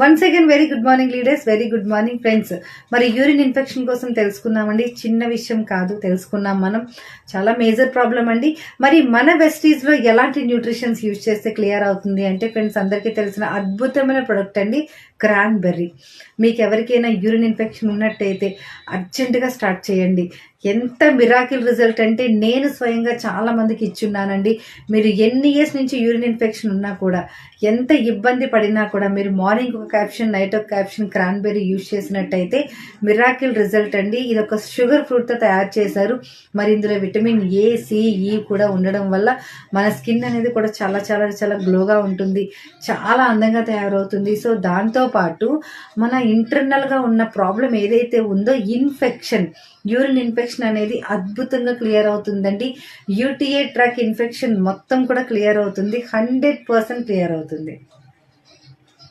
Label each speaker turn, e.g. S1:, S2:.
S1: Once again very good morning leaders, very good morning friends. మరి urine infection కోసం తెలుసుకున్నామండి. చిన్న విషయం కాదు, తెలుసుకున్నాం మనం. చాలా మేజర్ ప్రాబ్లం అండి. మరి మన వెస్టీస్లో ఎలాంటి న్యూట్రిషన్స్ యూజ్ చేస్తే క్లియర్ అవుతుంది అంటే ఫ్రెండ్స్, అందరికీ తెలిసిన అద్భుతమైన ప్రొడక్ట్ అండి క్రాన్బెర్రీ. మీకు ఎవరికైనా యూరిన్ ఇన్ఫెక్షన్ ఉన్నట్టయితే అర్జెంటుగా స్టార్ట్ చేయండి. ఎంత మిరాకిల్ రిజల్ట్ అంటే నేను స్వయంగా చాలా మందికి ఇచ్చున్నానండి. మీరు ఎన్ని ఇయర్స్ నుంచి యూరిన్ ఇన్ఫెక్షన్ ఉన్నా కూడా, ఎంత ఇబ్బంది పడినా కూడా మీరు మార్నింగ్ ఒక క్యాప్షన్, నైట్ ఒక క్యాప్షన్ క్రాన్బెర్రీ యూజ్ చేసినట్టయితే మిరాకిల్ రిజల్ట్ అండి. ఇది ఒక షుగర్ ఫ్రూట్తో తయారు చేశారు. మరి ఇందులో విటమిన్ ఏ, సి, ఈ కూడా ఉండడం వల్ల మన స్కిన్ అనేది కూడా చాలా చాలా చాలా గ్లోగా ఉంటుంది, చాలా అందంగా తయారవుతుంది. సో దాంతోపాటు మన ఇంటర్నల్గా ఉన్న ప్రాబ్లం ఏదైతే ఉందో ఇన్ఫెక్షన్, యూరిన్ ఇన్ఫెక్షన్ అనేది అద్భుతంగా క్లియర్ అవుతుందండి. యూటీఐ ట్రాక్ ఇన్ఫెక్షన్ మొత్తం కూడా క్లియర్ అవుతుంది, 100% క్లియర్ అవుతుంది.